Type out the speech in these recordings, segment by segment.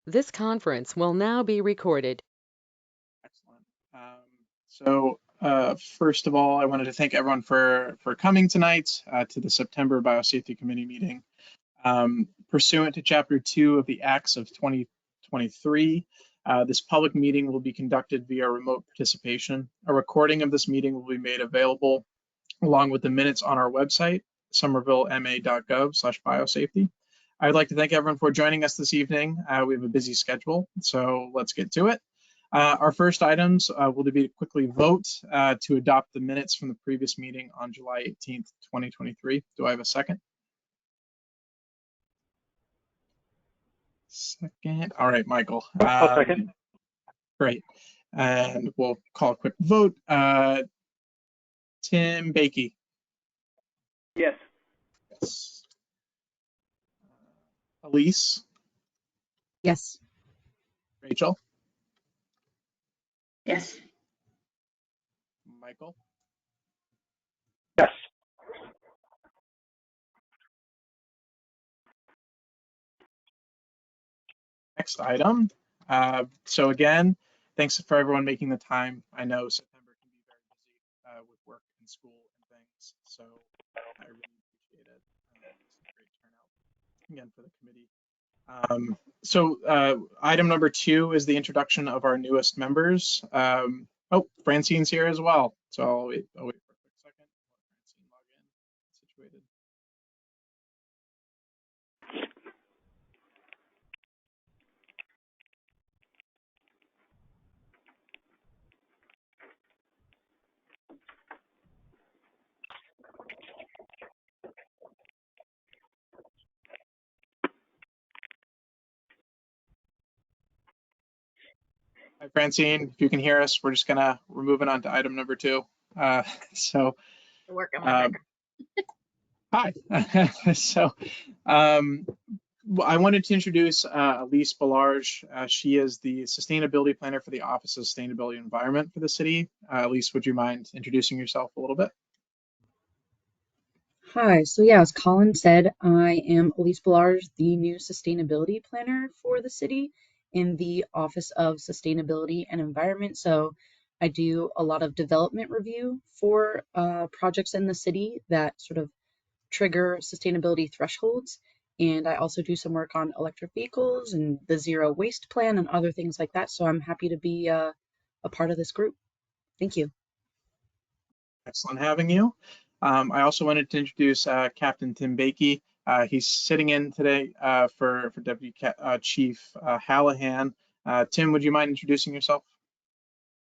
This conference will now be recorded. Excellent. First of all, I wanted to thank everyone for coming tonight to the September Biosafety Committee meeting. Pursuant to Chapter 2 of the Acts of 2023, this public meeting will be conducted via remote participation. A recording of this meeting will be made available along with the minutes on our website, somervillema.gov/biosafety. I'd like to thank everyone for joining us this evening. We have a busy schedule, so let's get to it. Our first items will be to quickly vote to adopt the minutes from the previous meeting on July 18th, 2023. Do I have a second? Second. All right, Michael. I'll second. Great. And we'll call a quick vote. Tim Bakey. Yes. Yes. Elise. Yes. Rachel. Yes. Michael. Yes. Next item. So again, thanks for everyone making the time. I know September can be very busy with work and school and things, so I really appreciate it. It's a great turnout again for the committee. Item number 2 is the introduction of our newest members. Francine's here as well, so I'll wait for a quick second. Let Francine log in. Situated. Hi, Francine, if you can hear us, we're moving on to item number 2. Work on my hi. I wanted to introduce Elise Ballarge. She is the Sustainability Planner for the Office of Sustainability and Environment for the city. Elise, would you mind introducing yourself a little bit? Hi, so yeah, as Colin said, I am Elise Ballarge, the new Sustainability Planner for the city in the Office of Sustainability and Environment. So I do a lot of development review for projects in the city that sort of trigger sustainability thresholds. And I also do some work on electric vehicles and the zero waste plan and other things like that. So I'm happy to be a part of this group. Thank you. Excellent having you. I also wanted to introduce Captain Tim Bakey. He's sitting in today for Deputy Chief Hallahan. Tim, would you mind introducing yourself?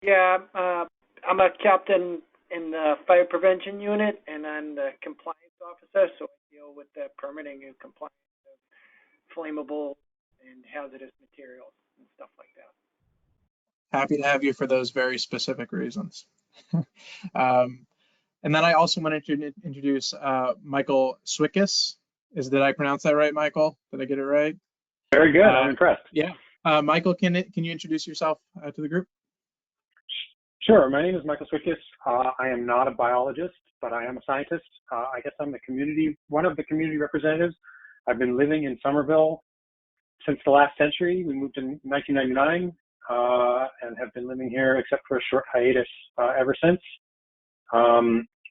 Yeah, I'm a captain in the fire prevention unit, and I'm the compliance officer, so I deal with the permitting and compliance of flammable and hazardous materials and stuff like that. Happy to have you for those very specific reasons. And then I also wanted to introduce Michael Swickus. Did I pronounce that right, Michael? Did I get it right? Very good. I'm impressed. Yeah. Michael, can you introduce yourself to the group? Sure. My name is Michael Swickus. I am not a biologist, but I am a scientist. I guess I'm one of the community representatives. I've been living in Somerville since the last century. We moved in 1999 and have been living here except for a short hiatus ever since.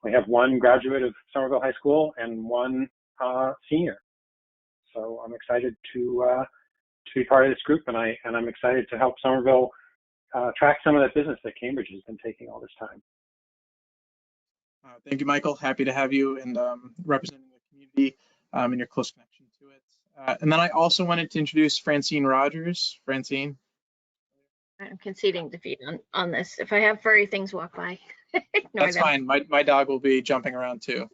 We have one graduate of Somerville High School and one senior. So I'm excited to be part of this group, and I'm excited to help Somerville track some of that business that Cambridge has been taking all this time. Thank you, Michael. Happy to have you and representing the community and your close connection to it. And then I also wanted to introduce Francine Rogers. Francine. I'm conceding defeat on this. If I have furry things walk by, ignore That's them. fine. My dog will be jumping around too.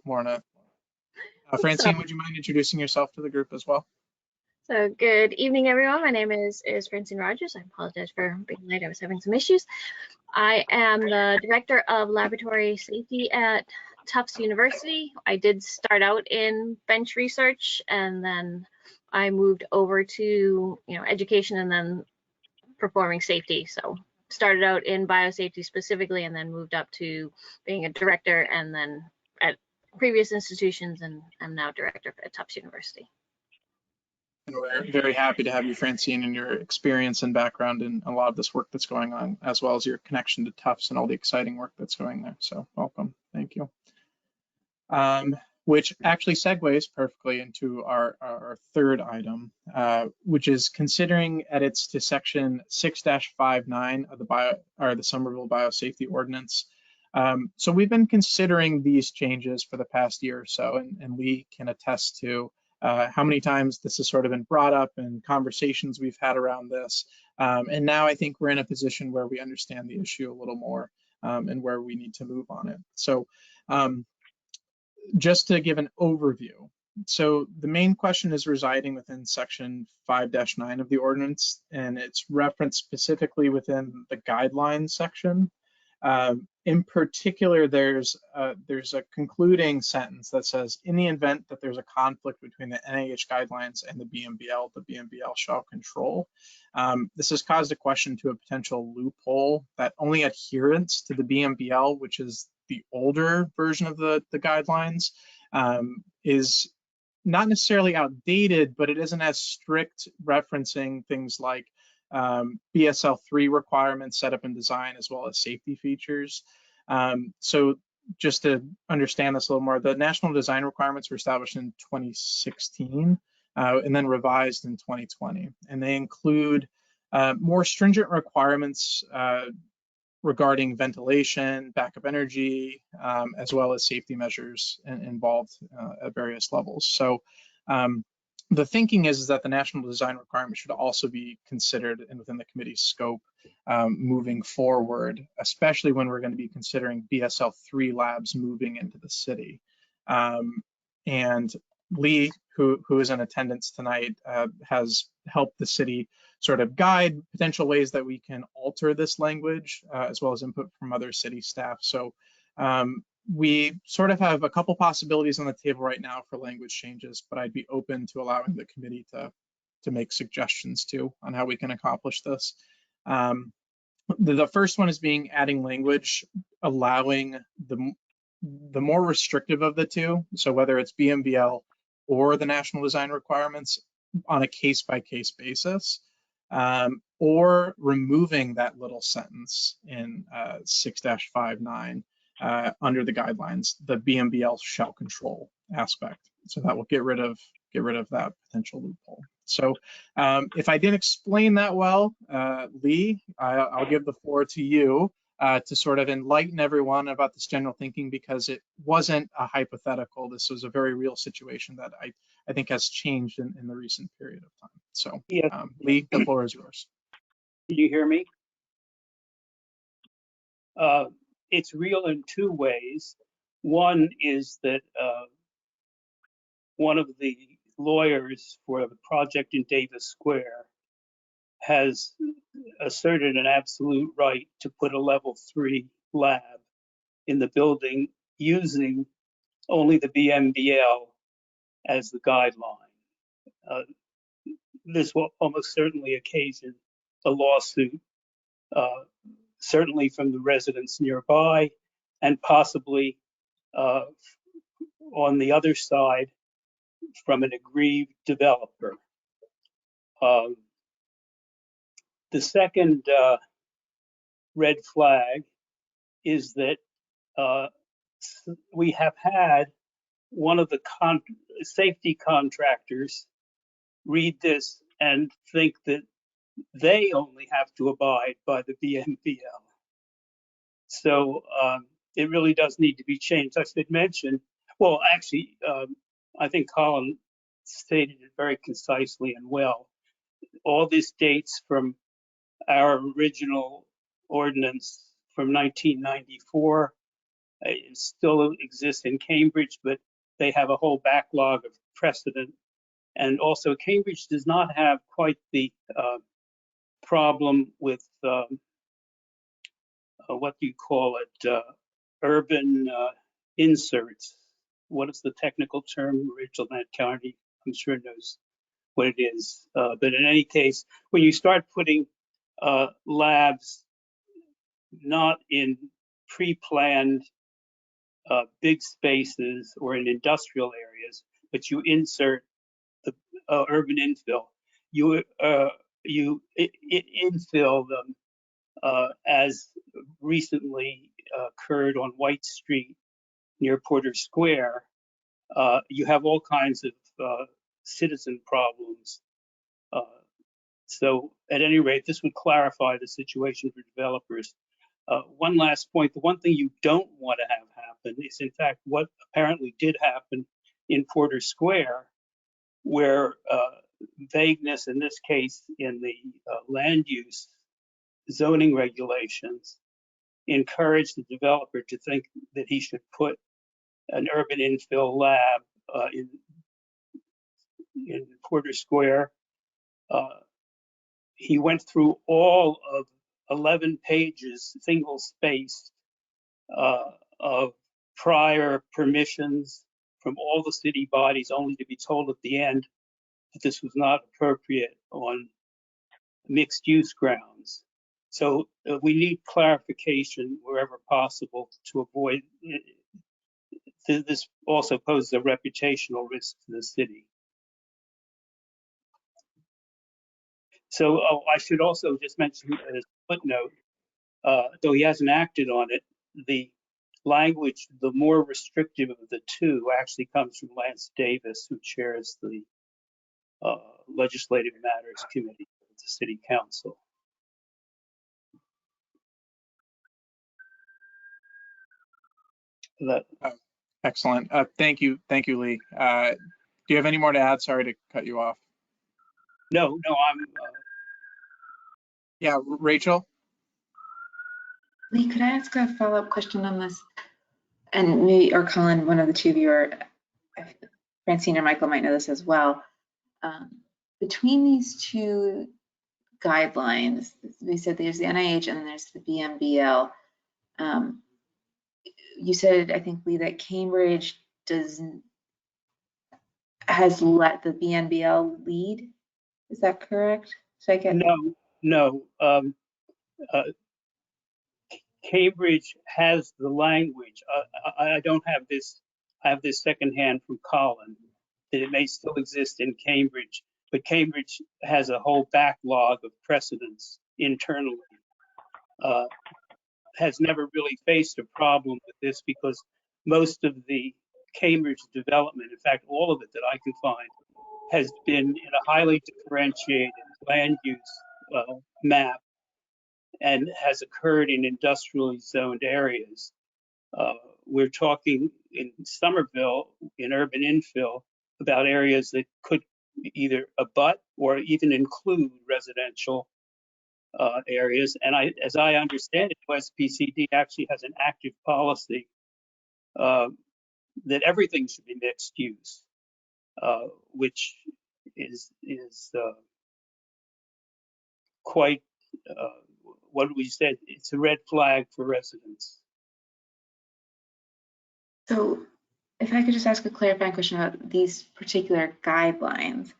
Francine, would you mind introducing yourself to the group as well? So good evening, everyone. My name is Francine Rogers. I apologize for being late. I was having some issues. I am the Director of Laboratory Safety at Tufts University. I did start out in bench research, and then I moved over to education and then performing safety. So started out in biosafety specifically, and then moved up to being a director, and then at previous institutions, and I'm now director at Tufts University. And we're very happy to have you, Francine, and your experience and background in a lot of this work that's going on, as well as your connection to Tufts and all the exciting work that's going there. So welcome. Thank you. Which actually segues perfectly into our third item, which is considering edits to section 6-59 of the Somerville Biosafety Ordinance. So we've been considering these changes for the past year or so, and Lee can attest to how many times this has sort of been brought up and conversations we've had around this. And now I think we're in a position where we understand the issue a little more and where we need to move on it. So just to give an overview. So the main question is residing within section 5-9 of the ordinance, and it's referenced specifically within the guidelines section. In particular, there's a concluding sentence that says, in the event that there's a conflict between the NIH guidelines and the BMBL shall control. This has caused a question to a potential loophole that only adherence to the BMBL, which is the older version of the guidelines, is not necessarily outdated, but it isn't as strict, referencing things like BSL-3 requirements, setup and design, as well as safety features. So just to understand this a little more, the national design requirements were established in 2016 and then revised in 2020. And they include more stringent requirements regarding ventilation, backup energy, as well as safety measures involved at various levels. So the thinking is that the national design requirement should also be considered and within the committee's scope moving forward, especially when we're going to be considering BSL-3 labs moving into the city. And Lee, who is in attendance tonight, has helped the city sort of guide potential ways that we can alter this language, as well as input from other city staff. So we sort of have a couple possibilities on the table right now for language changes, but I'd be open to allowing the committee to make suggestions too on how we can accomplish this. The first one is adding language allowing the more restrictive of the two, so whether it's BMBL or the national design requirements, on a case-by-case basis, or removing that little sentence in 6-59 under the guidelines, the BMBL shall control aspect. So that will get rid of that potential loophole. So if I didn't explain that well, Lee, I'll give the floor to you to sort of enlighten everyone about this general thinking, because it wasn't a hypothetical. This was a very real situation that I think has changed in the recent period of time. So Yes. Lee, the floor is yours. Can you hear me? It's real in two ways. One is that one of the lawyers for the project in Davis Square has asserted an absolute right to put a level 3 lab in the building using only the BMBL as the guideline. This will almost certainly occasion a lawsuit, certainly from the residents nearby, and possibly on the other side from an aggrieved developer. The second red flag is that we have had one of the safety contractors read this and think that they only have to abide by the BMBL. So it really does need to be changed. I should mention, well, actually, I think Colin stated it very concisely and well. All this dates from our original ordinance from 1994. It still exists in Cambridge, but they have a whole backlog of precedent. And also, Cambridge does not have quite the problem with what do you call it, urban inserts. What is the technical term? Rachel Nat-Carney, I'm sure knows what it is. But in any case, when you start putting labs not in pre-planned big spaces or in industrial areas, but you insert urban infill. You infill them as recently occurred on White Street near Porter Square. You have all kinds of citizen problems. So at any rate, this would clarify the situation for developers. One last point, the one thing you don't want to have happen is in fact what apparently did happen in Porter Square, where vagueness, in this case in the land use zoning regulations, encouraged the developer to think that he should put an urban infill lab in Porter Square. He went through all of 11 pages, single spaced, of prior permissions from all the city bodies, only to be told at the end that this was not appropriate on mixed use grounds. So we need clarification wherever possible to avoid this. Also poses a reputational risk to the city. So I should also just mention as a footnote, though he hasn't acted on it, the language, the more restrictive of the two, actually comes from Lance Davis, who chairs the Legislative Matters Committee of the City Council. That, Excellent. Thank you, Lee. Do you have any more to add? Sorry to cut you off. no, I'm. Yeah, Rachel? Lee, could I ask a follow-up question on this? And me or Colin, one of the two of you, or Francine or Michael might know this as well. Between these two guidelines, we said there's the NIH and then there's the BMBL. You said, I think, Lee, that Cambridge has let the BNBL lead. Is that correct? So I get No. Cambridge has the language. I don't have this. I have this secondhand from Colin that it may still exist in Cambridge, but Cambridge has a whole backlog of precedents internally. Has never really faced a problem with this because most of the Cambridge development, in fact, all of it that I can find, has been in a highly differentiated land use map and has occurred in industrially zoned areas. We're talking in Somerville, in urban infill, about areas that could either abut or even include residential areas. And as I understand it, USPCD actually has an active policy that everything should be mixed use, which is quite, what we said, it's a red flag for residents. So if I could just ask a clarifying question about these particular guidelines.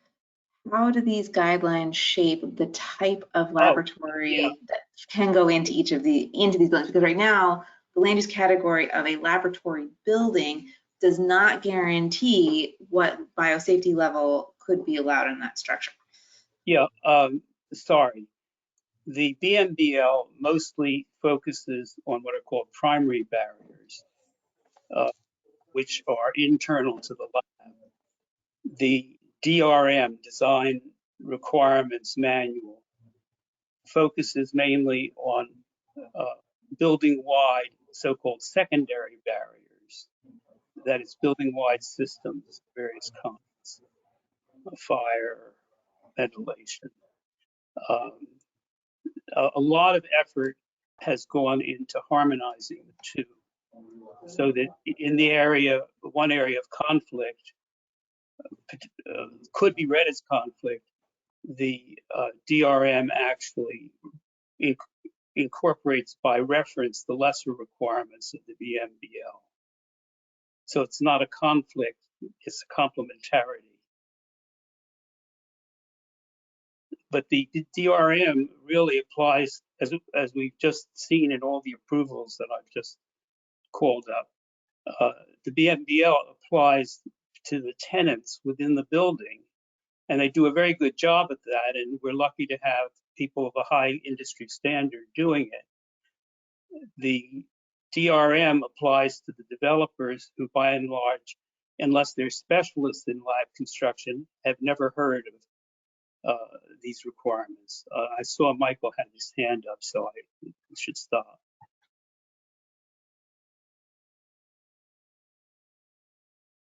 How do these guidelines shape the type of laboratory that can go into each of these buildings? Because right now, the land use category of a laboratory building does not guarantee what biosafety level could be allowed in that structure. Yeah, sorry. The BMBL mostly focuses on what are called primary barriers, which are internal to the lab. The DRM, Design Requirements Manual, focuses mainly on building-wide so-called secondary barriers, that is building-wide systems of various kinds, fire, ventilation. A lot of effort has gone into harmonizing the two, so that in the area, one area of conflict could be read as conflict, the DRM actually incorporates by reference the lesser requirements of the BMBL. So it's not a conflict, it's a complementarity. But the DRM really applies, as we've just seen in all the approvals that I've just called up. The BMBL applies to the tenants within the building, And they do a very good job at that, and we're lucky to have people of a high industry standard doing it. The DRM applies to the developers who, by and large, unless they're specialists in lab construction, have never heard of these requirements. I saw Michael had his hand up, so I should stop.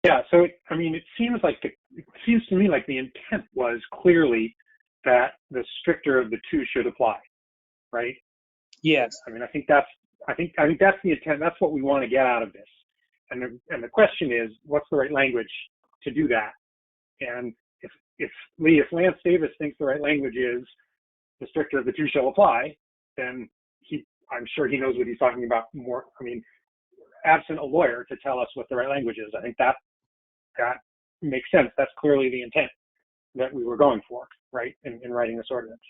Yeah, so I mean, it seems to me like the intent was clearly that the stricter of the two should apply, right? Yes. I mean, I think that's the intent. That's what we want to get out of this. And the question is, what's the right language to do that? And if Lance Davis thinks the right language is the stricter of the two shall apply, then I'm sure he knows what he's talking about more. I mean, absent a lawyer to tell us what the right language is, I think that makes sense. That's clearly the intent that we were going for, right, in writing this ordinance.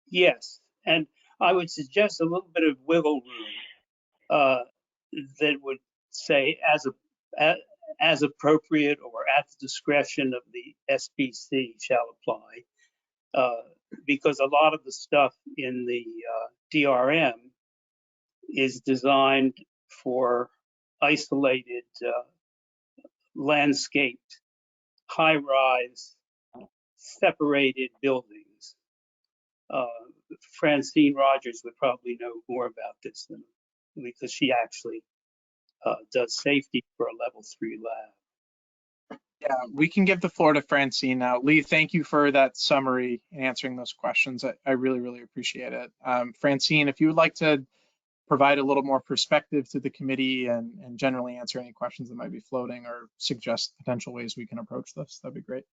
Yes, and I would suggest a little bit of wiggle room that would say as appropriate or at the discretion of the SBC shall apply, because a lot of the stuff in the DRM is designed for isolated, landscaped, high-rise, separated buildings. Francine Rogers would probably know more about this than because she actually does safety for a level 3 lab. Yeah, we can give the floor to Francine now. Lee, thank you for that summary and answering those questions. I really, really appreciate it. Francine, if you would like to provide a little more perspective to the committee and generally answer any questions that might be floating or suggest potential ways we can approach this, that'd be great.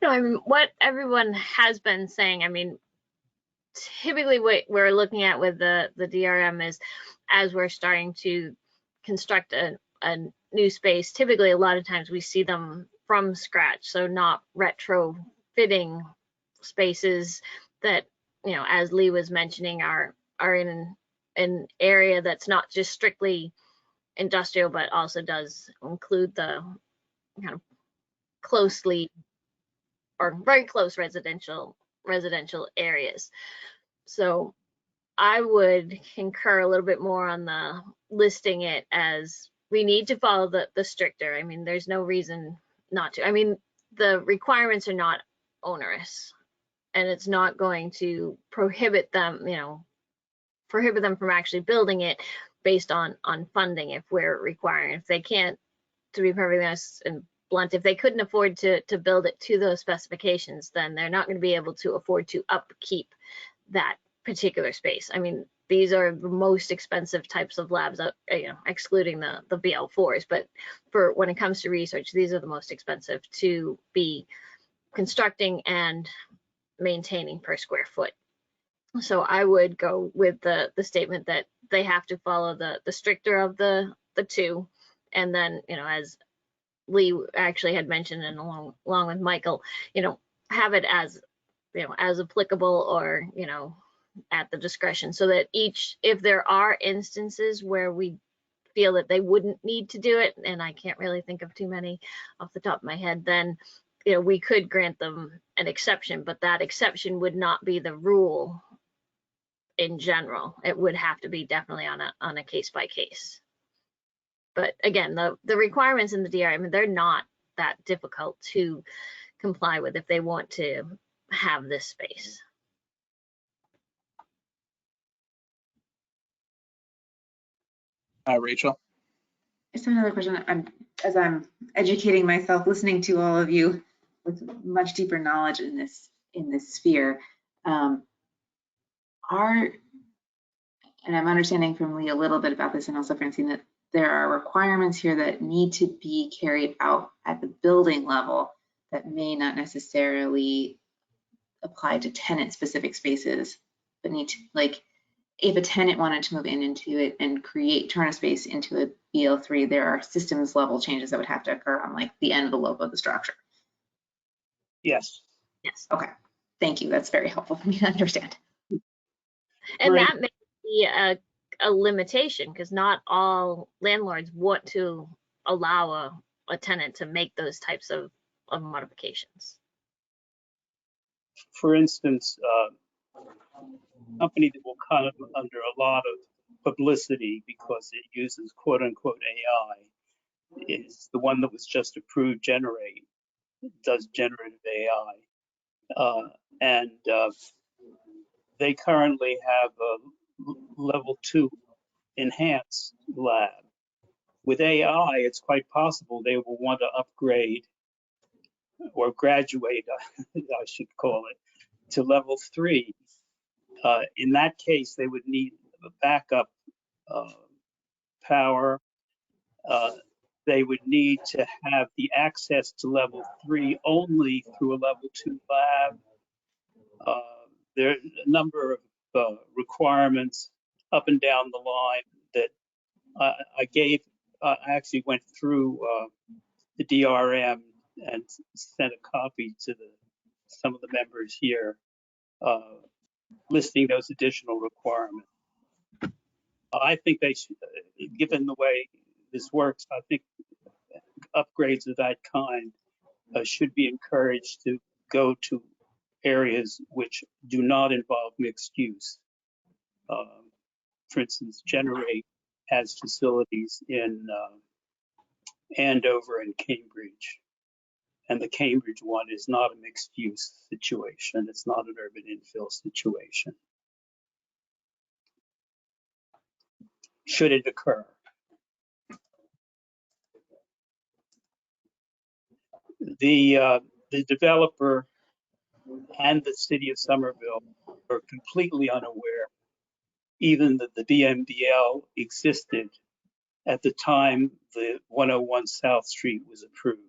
No, I mean, what everyone has been saying, I mean, typically what we're looking at with the DRM is as we're starting to construct a new space, typically a lot of times we see them from scratch, so not retrofitting spaces that, you know, as Lee was mentioning, are in an area that's not just strictly industrial, but also does include the kind of closely or very close residential areas. So I would concur a little bit more on the listing it as we need to follow the stricter. I mean, there's no reason not to. I mean, the requirements are not onerous, and it's not going to prohibit them, you know, prohibit them from actually building it based on funding if we're requiring. If they can't, to be perfectly honest and blunt, if they couldn't afford to build it to those specifications, then they're not going to be able to afford to upkeep that particular space. I mean, these are the most expensive types of labs, you know, excluding the BL4s, but for when it comes to research, these are the most expensive to be constructing and maintaining per square foot. So I would go with the statement that they have to follow the stricter of the two, and then, you know, as Lee actually had mentioned, and along with Michael, you know, have it as, you know, as applicable or, you know, at the discretion, so that if there are instances where we feel that they wouldn't need to do it, and I can't really think of too many off the top of my head, then, you know, we could grant them an exception, but that exception would not be the rule in general. It would have to be definitely on a case by case. But again, the requirements in the DRM, they're not that difficult to comply with if they want to have this space. Rachel? Just another question. As I'm educating myself, listening to all of you with much deeper knowledge in this sphere, and I'm understanding from Lee a little bit about this, and also Francine, that there are requirements here that need to be carried out at the building level that may not necessarily apply to tenant-specific spaces, but need to, like, if a tenant wanted to move into it and turn a space into a BL3, there are systems level changes that would have to occur on, like, the envelope of the structure. Yes. Yes. Okay. Thank you. That's very helpful for me to understand. And Right. that may be a limitation, because not all landlords want to allow a tenant to make those types of modifications. For instance, a company that will come under a lot of publicity because it uses quote unquote AI is the one that was just approved, Generate. It does generative AI. And they currently have a level 2 enhanced lab. With AI, it's quite possible they will want to upgrade or graduate, I should call it, to level 3. In that case, they would need a backup power. They would need to have the access to level 3 only through a level 2 lab. There are a number of requirements up and down the line that I actually went through the DRM and sent a copy to some of the members here, listing those additional requirements. I think they should, given the way this works, I think upgrades of that kind should be encouraged to go to areas which do not involve mixed use. For instance, Generate has facilities in Andover and Cambridge. And the Cambridge one is not a mixed use situation. It's not an urban infill situation. Should it occur. The developer and the city of Somerville are completely unaware even that the BMBL existed at the time the 101 South Street was approved.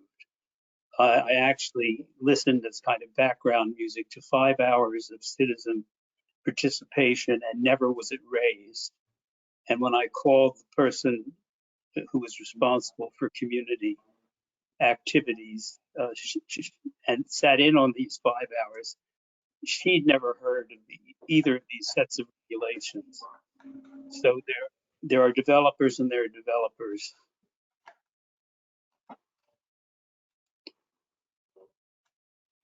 I actually listened as kind of background music to 5 hours of citizen participation, and never was it raised. And when I called the person who was responsible for community activities and sat in on these 5 hours, she'd never heard of either of these sets of regulations. So there are developers and there are developers.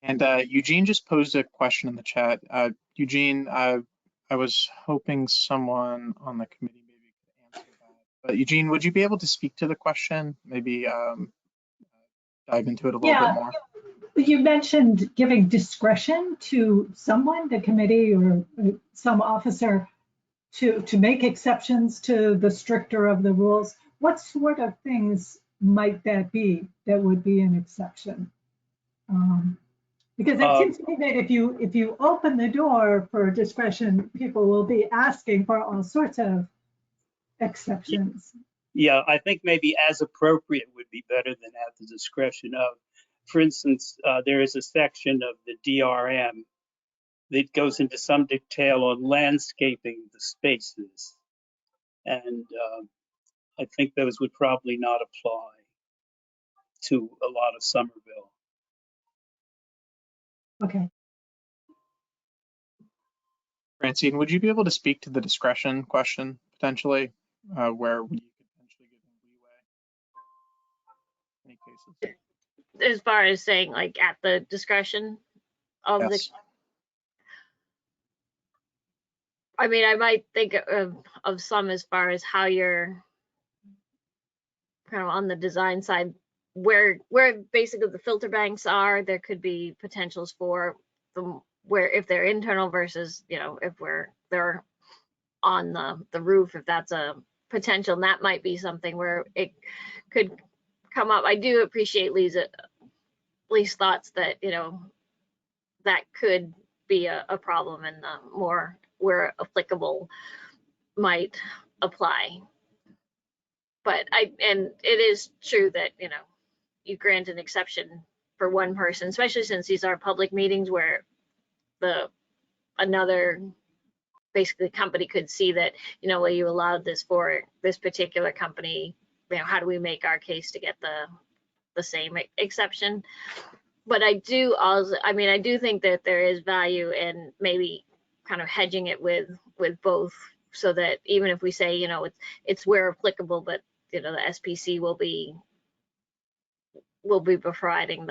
And Eugene just posed a question in the chat. Eugene, I was hoping someone on the committee maybe could answer that. But Eugene, would you be able to speak to the question? Maybe dive into it a little bit more. You mentioned giving discretion to someone, the committee or some officer, to make exceptions to the stricter of the rules. What sort of things might that be that would be an exception? Because it seems to me that if you open the door for discretion, people will be asking for all sorts of exceptions. Yeah, I think maybe as appropriate would be better than at the discretion of. For instance, there is a section of the DRM that goes into some detail on landscaping the spaces. And I think those would probably not apply to a lot of Somerville. Okay. Francine, would you be able to speak to the discretion question potentially, where you could potentially give them leeway in any cases? As far as saying like at the discretion of Yes. I mean, I might think of some as far as how you're kind of on the design side, where basically the filter banks are. There could be potentials for them where if they're internal versus, you know, if they're on the roof, if that's a potential, and that might be something where it could come up. I do appreciate Lee's thoughts that, you know, that could be a problem, and more where applicable might apply. But and it is true that, you know, you grant an exception for one person, especially since these are public meetings where another basically company could see that, you know, well, you allowed this for this particular company, you know, how do we make our case to get the same exception? But I do also, I mean, I do think that there is value in maybe kind of hedging it with both, so that even if we say, you know, it's where applicable, but, you know, the SPC will be providing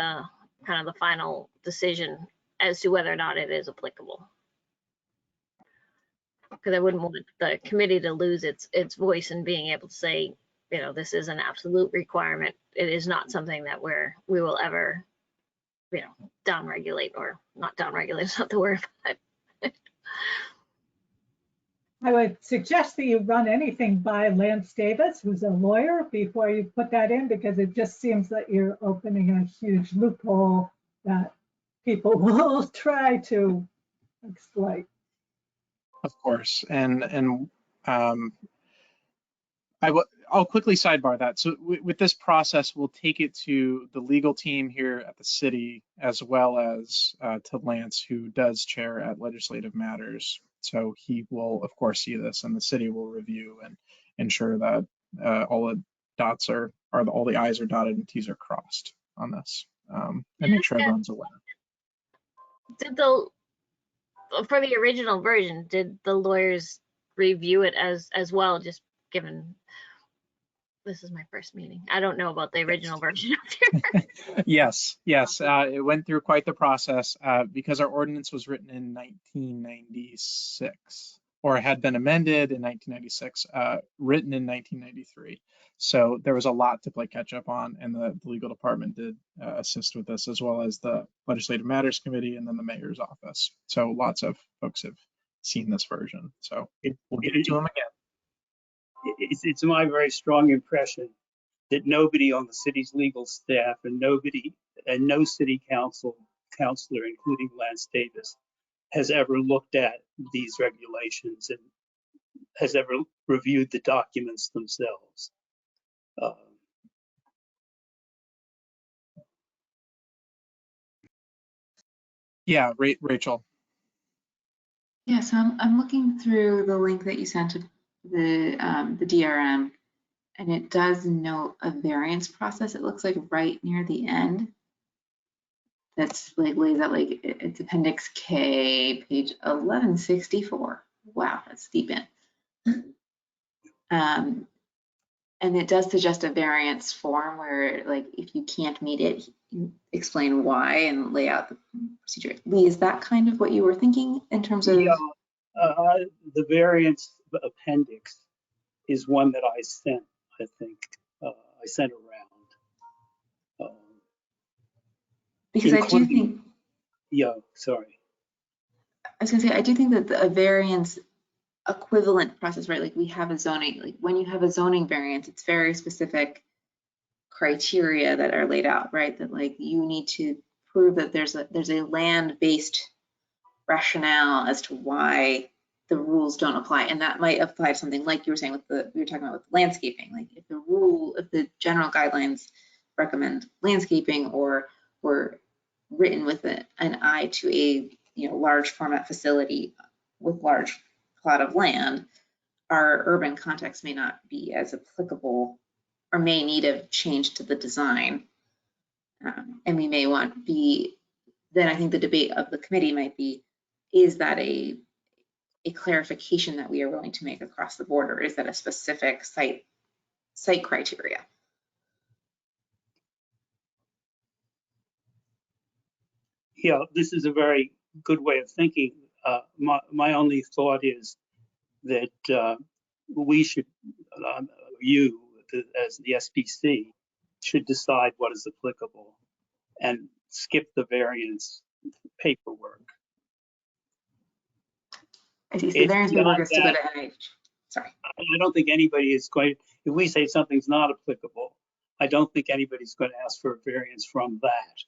kind of the final decision as to whether or not it is applicable. Because I wouldn't want the committee to lose its voice in being able to say, you know, this is an absolute requirement. It is not something that we will ever, you know, downregulate, or not downregulate is not the word, but I would suggest that you run anything by Lance Davis, who's a lawyer, before you put that in, because it just seems that you're opening a huge loophole that people will try to exploit. Of course, I'll quickly sidebar that. So with this process, we'll take it to the legal team here at the city, as well as to Lance, who does chair at Legislative Matters. So he will, of course, see this, and the city will review and ensure that all the dots all the I's are dotted and T's are crossed on this, and make sure everyone's aware. For the original version, did the lawyers review it as well? Just given this is my first meeting, I don't know about the original version up there. Yes. It went through quite the process because our ordinance was written in 1996, or had been amended in 1996, written in 1993. So there was a lot to play catch up on, and the legal department did assist with this, as well as the Legislative Matters Committee and then the mayor's office. So lots of folks have seen this version. So we'll get to them again. It's my very strong impression that nobody on the city's legal staff and no city councilor, including Lance Davis, has ever looked at these regulations and has ever reviewed the documents themselves. Yeah, Rachel. Yeah, so I'm looking through the link that you sent to the DRM, and it does note a variance process. It looks like right near the end. That's like lays out like it's Appendix K, page 1164. Wow, that's deep in. And it does suggest a variance form where, like, if you can't meet it, explain why and lay out the procedure. Lee, is that kind of what you were thinking in terms of? Yeah, the variance appendix is one that I sent, I think. I sent around. Because I do think. Yeah, sorry. I was going to say, I do think that a variance equivalent process, right? Like we have a zoning, like when you have a zoning variance, it's very specific criteria that are laid out, right? That like you need to prove that there's a land-based rationale as to why the rules don't apply, and that might apply to something like you were saying we were talking about with landscaping. Like if the general guidelines recommend landscaping or were written with an eye to a large format facility with large plot of land, our urban context may not be as applicable or may need a change to the design. And we may want then I think the debate of the committee might be, is that a clarification that we are willing to make across the board, or is that a specific site criteria? Yeah, this is a very good way of thinking. My only thought is that we should, you as the SPC, should decide what is applicable and skip the variance paperwork. I see. So the variance paperwork is to go to NH. Sorry. I don't think anybody is going, if we say something's not applicable, I don't think anybody's going to ask for a variance from that.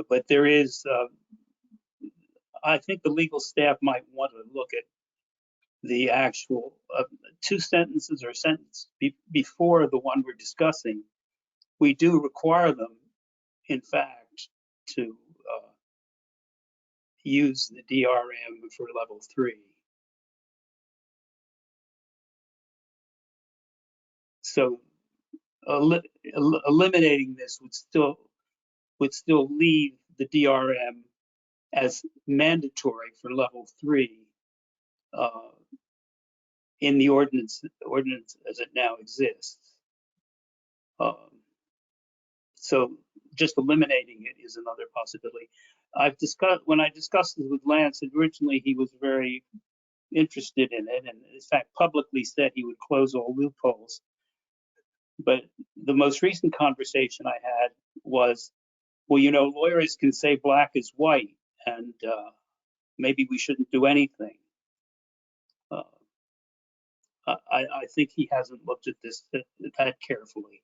But there is, I think the legal staff might want to look at the actual 2 sentences or sentence before the one we're discussing. We do require them, in fact, to use the DRM for level 3. So eliminating this would still leave the DRM as mandatory for level 3, in the ordinance as it now exists. So just eliminating it is another possibility. When I discussed this with Lance, originally he was very interested in it, and in fact publicly said he would close all loopholes. But the most recent conversation I had was, well, you know, lawyers can say black is white, and maybe we shouldn't do anything. I think he hasn't looked at this that carefully.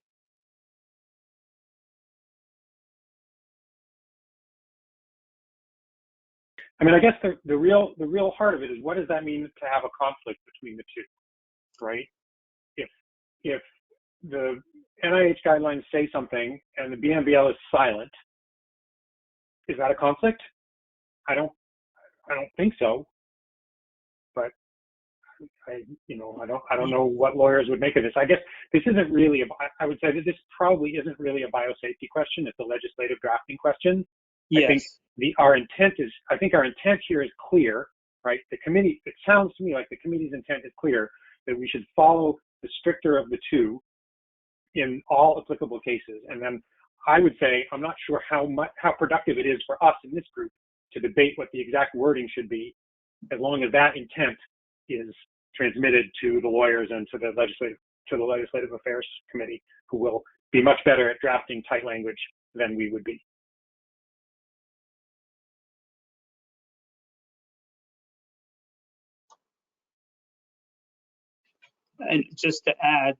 I mean, I guess the real heart of it is, what does that mean to have a conflict between the two, right? If the NIH guidelines say something and the BMBL is silent, is that a conflict? I don't think so. But I don't know what lawyers would make of this. I guess this isn't really I would say that this probably isn't really a biosafety question. It's a legislative drafting question. Yes. I think our intent here is clear, right? The committee, it sounds to me like the committee's intent is clear, that we should follow the stricter of the two in all applicable cases. And then I would say, I'm not sure how productive it is for us in this group to debate what the exact wording should be, as long as that intent is transmitted to the lawyers and to the legislative affairs committee, who will be much better at drafting tight language than we would be. And just to add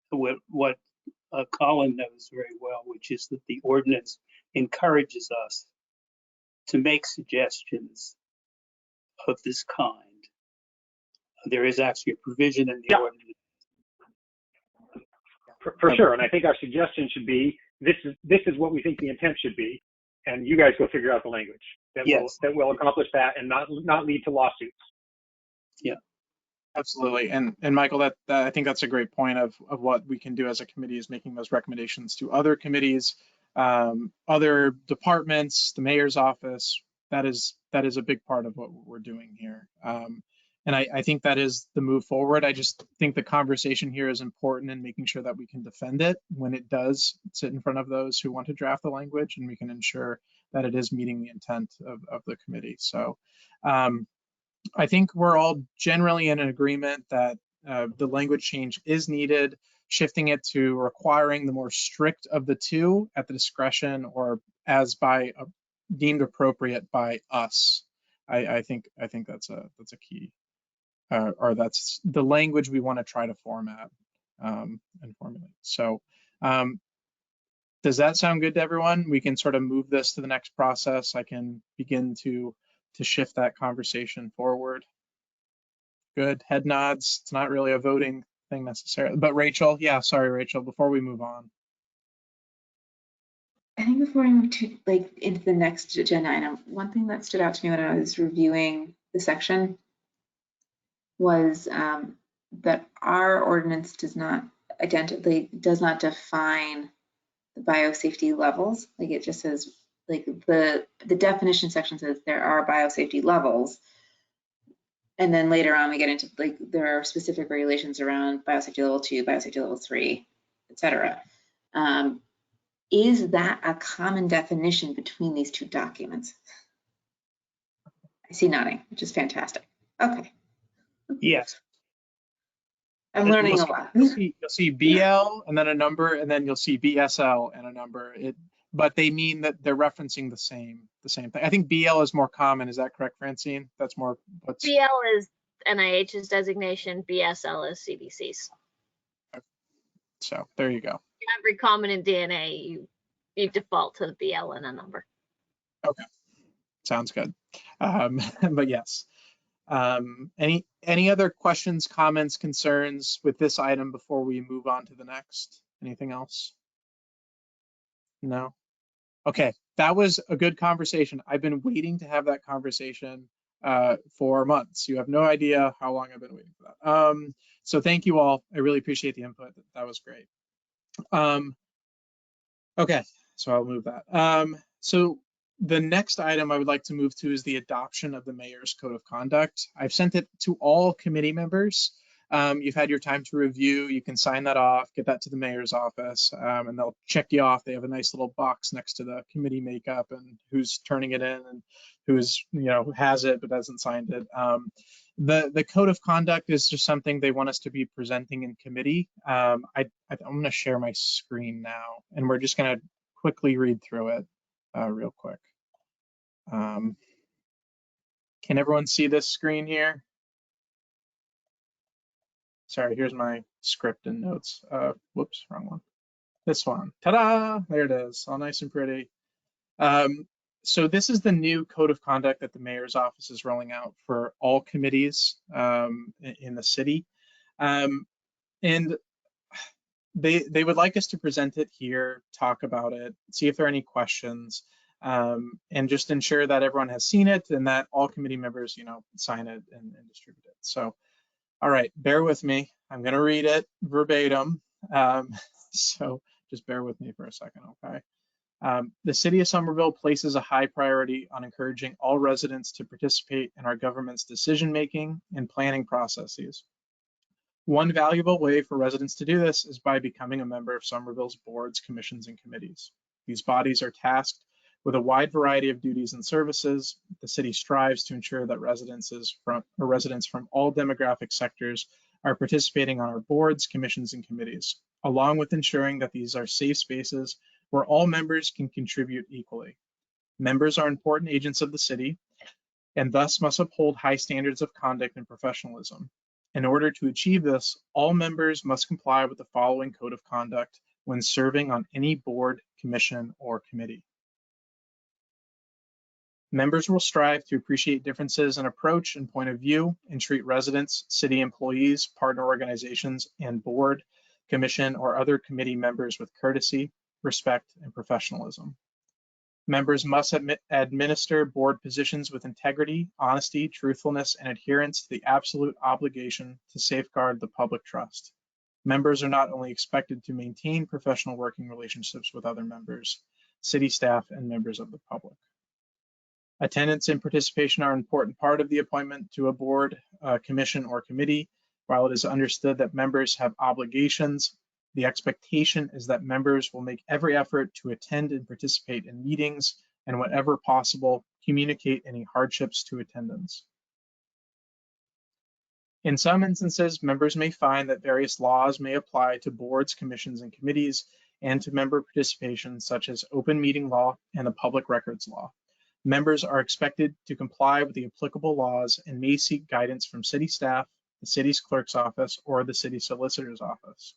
what Colin knows very well, which is that the ordinance encourages us to make suggestions of this kind. There is actually a provision in the ordinance. For sure, and I think our suggestion should be, this is what we think the intent should be, and you guys go figure out the language that will accomplish that and not lead to lawsuits. Yeah. Absolutely. And Michael, that I think that's a great point of what we can do as a committee, is making those recommendations to other committees, other departments, the mayor's office. That is a big part of what we're doing here. And I think that is the move forward. I just think the conversation here is important in making sure that we can defend it when it does sit in front of those who want to draft the language, and we can ensure that it is meeting the intent of the committee. So I think we're all generally in an agreement that the language change is needed, shifting it to requiring the more strict of the two at the discretion or as by deemed appropriate by us. I think that's a key, or that's the language we want to try to format and formulate. So does that sound good to everyone? We can sort of move this to the next process. I can begin to shift that conversation forward. Good, head nods. It's not really a voting thing necessarily, but Rachel, sorry, Rachel, before we move on. I think before we move to into the next agenda item, one thing that stood out to me when I was reviewing the section was that our ordinance does not define the biosafety levels. Like, it just says, like, the definition section says there are biosafety levels, and then later on we get into, like, there are specific regulations around biosafety level 2, biosafety level 3, etc. Is that a common definition between these two documents? I see nodding, which is fantastic. Okay. Yes. I'm learning a lot. You'll see BL and then a number, and then you'll see BSL and a number. But they mean that they're referencing the same thing. I think BL is more common. Is that correct, Francine? That's more what's BL is NIH's designation. BSL is CDC's. So there you go. Every recombinant DNA, you default to the BL and a number. Okay, sounds good. But yes. Any other questions, comments, concerns with this item before we move on to the next? Anything else? No? Okay, that was a good conversation. I've been waiting to have that conversation for months. You have no idea how long I've been waiting for that. So thank you all. I really appreciate the input. That was great. Okay, so I'll move that. So The next item I would like to move to is the adoption of the mayor's code of conduct. I've sent it to all committee members. You've had your time to review. You can sign that off, get that to the mayor's office, and they'll check you off. They have a nice little box next to the committee makeup and who's turning it in and who's, who has it but hasn't signed it. The code of conduct is just something they want us to be presenting in committee. I'm going to share my screen now, and we're just going to quickly read through it real quick. Can everyone see this screen here? Sorry, here's my script and notes. Whoops, wrong one. This one. Ta-da! There it is, all nice and pretty. So this is the new code of conduct that the mayor's office is rolling out for all committees in the city. And they would like us to present it here, talk about it, see if there are any questions, and just ensure that everyone has seen it and that all committee members, sign it and distribute it. So, all right, bear with me. I'm going to read it verbatim. So just bear with me for a second, okay? The city of Somerville places a high priority on encouraging all residents to participate in our government's decision-making and planning processes. One valuable way for residents to do this is by becoming a member of Somerville's boards, commissions, and committees. These bodies are tasked with a wide variety of duties and services. The city strives to ensure that residents from all demographic sectors are participating on our boards, commissions, and committees, along with ensuring that these are safe spaces where all members can contribute equally. Members are important agents of the city and thus must uphold high standards of conduct and professionalism. In order to achieve this, all members must comply with the following code of conduct when serving on any board, commission, or committee. Members will strive to appreciate differences in approach and point of view and treat residents, city employees, partner organizations, and board, commission, or other committee members with courtesy, respect, and professionalism. Members must administer board positions with integrity, honesty, truthfulness, and adherence to the absolute obligation to safeguard the public trust. Members are not only expected to maintain professional working relationships with other members, city staff, and members of the public. Attendance and participation are an important part of the appointment to a board, commission, or committee. While it is understood that members have obligations, the expectation is that members will make every effort to attend and participate in meetings and, whenever possible, communicate any hardships to attendance. In some instances, members may find that various laws may apply to boards, commissions, and committees and to member participation, such as open meeting law and the public records law. Members are expected to comply with the applicable laws and may seek guidance from city staff, the city's clerk's office, or the city solicitor's office.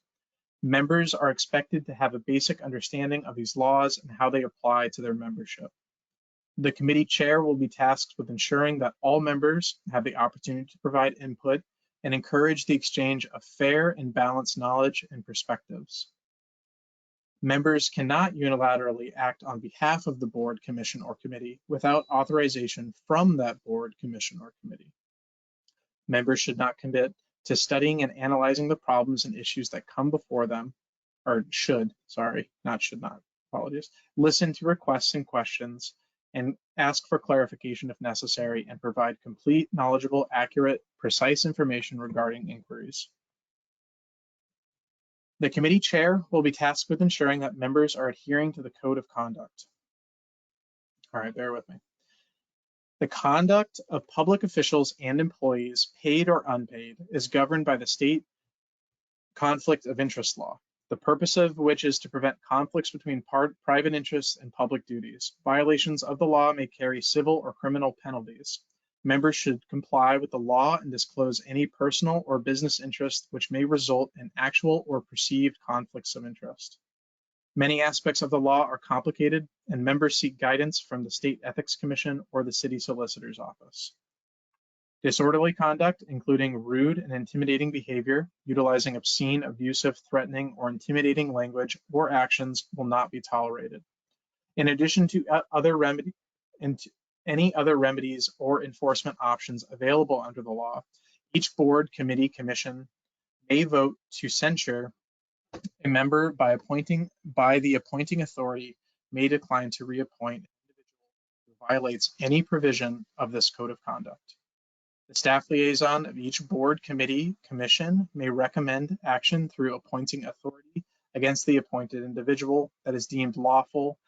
Members are expected to have a basic understanding of these laws and how they apply to their membership. The committee chair will be tasked with ensuring that all members have the opportunity to provide input and encourage the exchange of fair and balanced knowledge and perspectives. Members cannot unilaterally act on behalf of the board, commission, or committee without authorization from that board, commission, or committee. Members should not commit to studying and analyzing the problems and issues that come before them, or should, sorry, not should not, apologies, listen to requests and questions and ask for clarification if necessary and provide complete, knowledgeable, accurate, precise information regarding inquiries. The committee chair will be tasked with ensuring that members are adhering to the code of conduct. All right, bear with me. The conduct of public officials and employees, paid or unpaid, is governed by the state conflict of interest law, the purpose of which is to prevent conflicts between private interests and public duties. Violations of the law may carry civil or criminal penalties. Members should comply with the law and disclose any personal or business interest which may result in actual or perceived conflicts of interest. Many aspects of the law are complicated, and members seek guidance from the State Ethics Commission or the City Solicitor's Office. Disorderly conduct, including rude and intimidating behavior, utilizing obscene, abusive, threatening, or intimidating language or actions will not be tolerated. In addition to any other remedies or enforcement options available under the law, each board, committee, commission may vote to censure a member by the appointing authority may decline to reappoint an individual violates any provision of this code of conduct. The staff liaison of each board, committee, commission may recommend action through appointing authority against the appointed individual that is deemed lawful,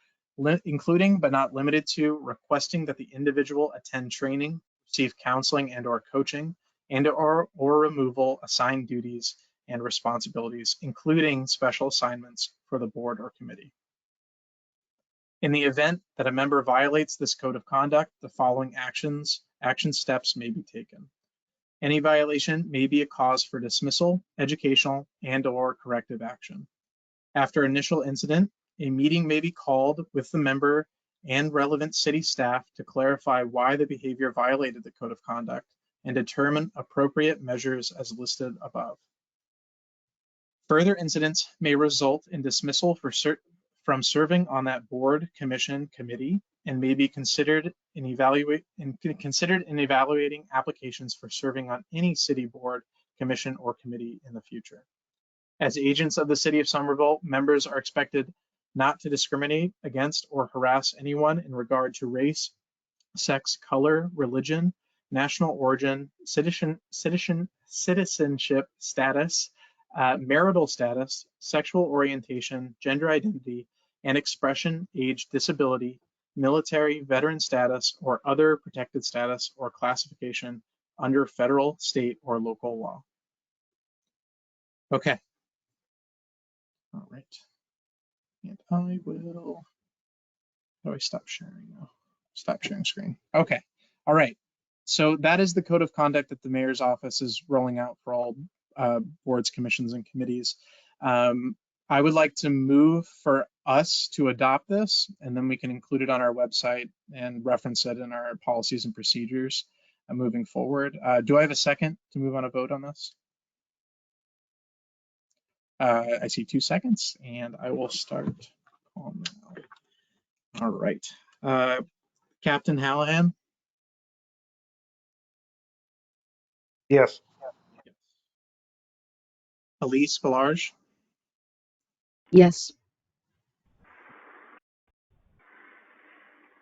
including but not limited to requesting that the individual attend training, receive counseling and or coaching, and or removal assigned duties and responsibilities, including special assignments for the board or committee. In the event that a member violates this code of conduct, the following action steps may be taken. Any violation may be a cause for dismissal, educational, and or corrective action. After initial incident, a meeting may be called with the member and relevant city staff to clarify why the behavior violated the code of conduct and determine appropriate measures as listed above. Further incidents may result in dismissal from serving on that board, commission, committee, and may be considered in evaluating applications for serving on any city board, commission, or committee in the future. As agents of the city of Somerville, members are expected not to discriminate against or harass anyone in regard to race, sex, color, religion, national origin, citizenship status, marital status, sexual orientation, gender identity, and expression, age, disability, military, veteran status, or other protected status or classification under federal, state, or local law. Okay. All right. And I will, how do I stop sharing now? Stop sharing screen. Okay. All right. So that is the code of conduct that the mayor's office is rolling out for all boards, commissions, and committees. I would like to move for us to adopt this, and then we can include it on our website and reference it in our policies and procedures moving forward. Do I have a second to move on a vote on this? I see 2 seconds, and I will start on now. All right. Captain Hallahan? Yes. Elise Belarge? Yes.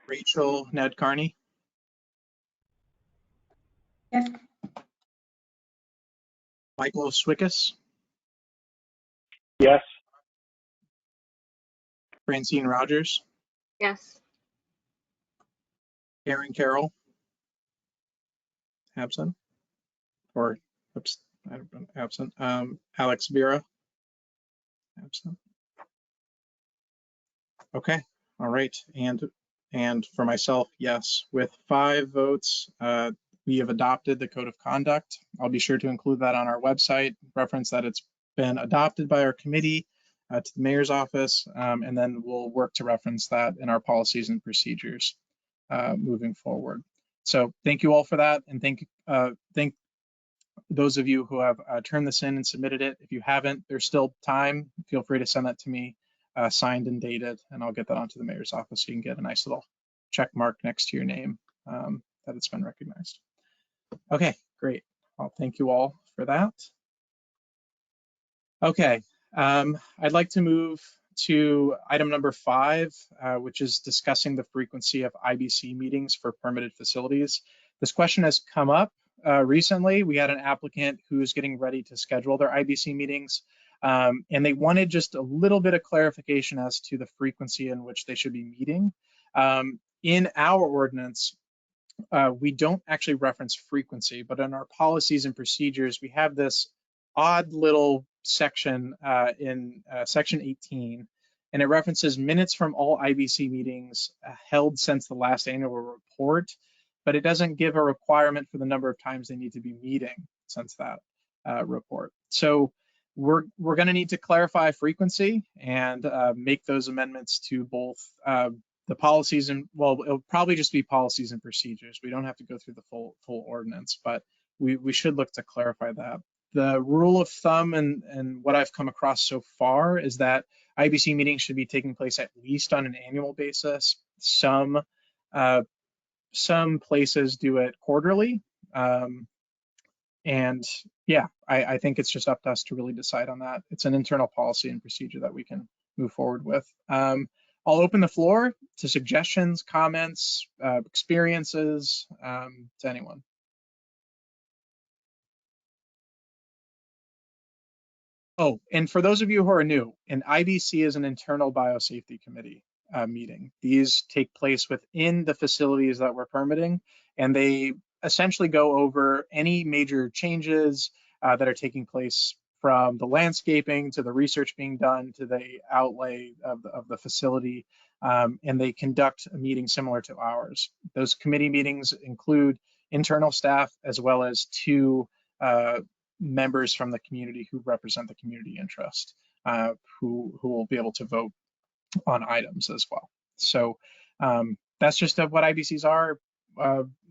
Rachel Ned Carney? Yes. Michael Swickus? Yes. Francine Rogers? Yes. Aaron Carroll? Absent? Or absent. Alex Vera? Absent. Okay. All right. And for myself, yes. With 5 votes, we have adopted the code of conduct. I'll be sure to include that on our website, reference that it's been adopted by our committee to the mayor's office, and then we'll work to reference that in our policies and procedures moving forward. So thank you all for that, and thank those of you who have turned this in and submitted it. If you haven't, there's still time. Feel free to send that to me, signed and dated, and I'll get that onto the mayor's office so you can get a nice little check mark next to your name that it's been recognized. Okay, great. Well, thank you all for that. Okay, I'd like to move to item number 5, which is discussing the frequency of IBC meetings for permitted facilities. This question has come up recently. We had an applicant who is getting ready to schedule their IBC meetings, and they wanted just a little bit of clarification as to the frequency in which they should be meeting. In our ordinance, we don't actually reference frequency, but in our policies and procedures, we have this odd little section in section 18, and it references minutes from all IBC meetings held since the last annual report, but it doesn't give a requirement for the number of times they need to be meeting since that report. So we're going to need to clarify frequency and make those amendments to both the policies and, well, it'll probably just be policies and procedures. We don't have to go through the full ordinance, but we should look to clarify that. The rule of thumb and what I've come across so far is that IBC meetings should be taking place at least on an annual basis. Some places do it quarterly. And yeah, I think it's just up to us to really decide on that. It's an internal policy and procedure that we can move forward with. I'll open the floor to suggestions, comments, experiences, to anyone. Oh, and for those of you who are new, an IBC is an internal biosafety committee meeting. These take place within the facilities that we're permitting, and they essentially go over any major changes that are taking place, from the landscaping to the research being done to the outlay of the facility, and they conduct a meeting similar to ours. Those committee meetings include internal staff as well as two members from the community who represent the community interest, who will be able to vote on items as well. So that's just what IBCs are,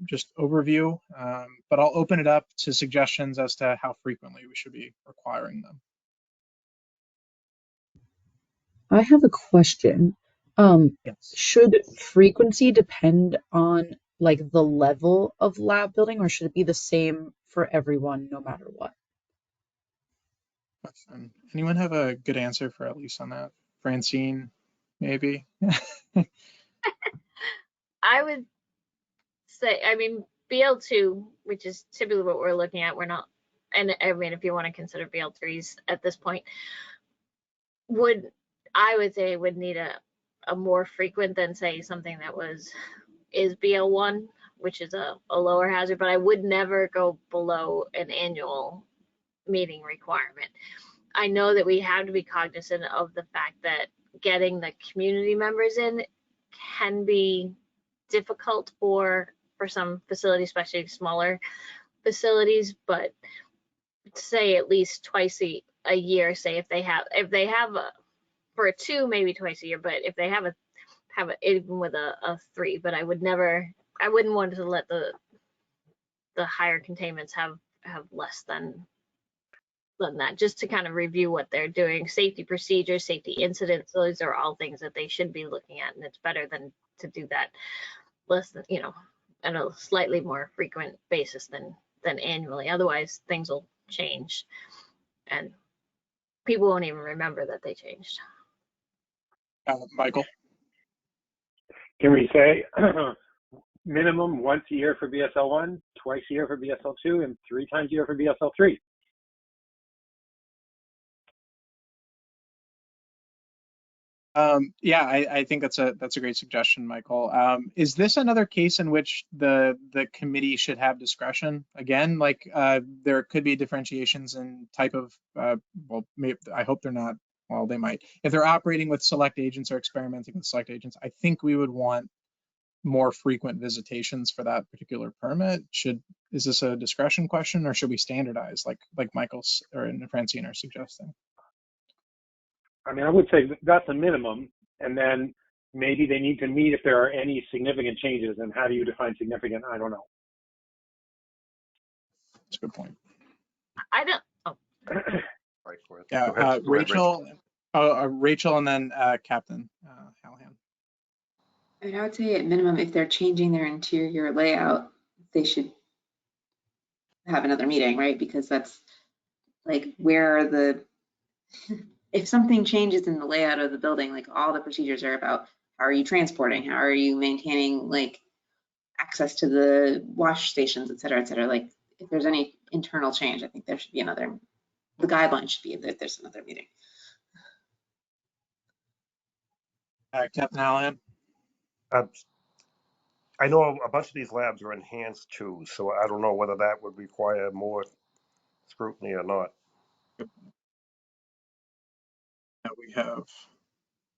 just overview, but I'll open it up to suggestions as to how frequently we should be requiring them. I have a question. Yes. Should frequency depend on like the level of lab building, or should it be the same for everyone no matter what? Anyone have a good answer for Elise on that? Francine, maybe? I would say, I mean, BL2, which is typically what we're looking at, we're not, and I mean, if you want to consider BL3s at this point, I would say would need a more frequent than say something that is BL1, which is a lower hazard, but I would never go below an annual meeting requirement. I know that we have to be cognizant of the fact that getting the community members in can be difficult for some facilities, especially smaller facilities, but say at least twice a year, say if they have for a 2, maybe twice a year, but if they have a even with a 3, but I wouldn't want to let the higher containments have less than that, just to kind of review what they're doing, safety procedures, safety incidents. Those are all things that they should be looking at, and it's better than to do that less than, on a slightly more frequent basis than annually. Otherwise, things will change, and people won't even remember that they changed. Michael? Can we say minimum once a year for BSL1, twice a year for BSL2, and 3 times a year for BSL3? Yeah, I think that's a great suggestion, Michael. Is this another case in which the committee should have discretion? Again, like there could be differentiations in type of, well, maybe, I hope they're not, well, they might. If they're operating with select agents or experimenting with select agents, I think we would want more frequent visitations for that particular permit. Is this a discretion question, or should we standardize like Michael or Francine are suggesting? I mean, I would say that's a minimum, and then maybe they need to meet if there are any significant changes. And how do you define significant? I don't know. That's a good point. I don't. Oh. Right for it. Yeah, Go ahead, Rachel. Rachel, and then Captain Hallahan. I mean, I would say at minimum, if they're changing their interior layout, they should have another meeting, right? Because that's like where if something changes in the layout of the building, like all the procedures are about how are you transporting, how are you maintaining like access to the wash stations, et cetera, et cetera. Like if there's any internal change, I think there should be the guideline should be that there's another meeting. Captain Hallahan. I know a bunch of these labs are enhanced too, so I don't know whether that would require more scrutiny or not.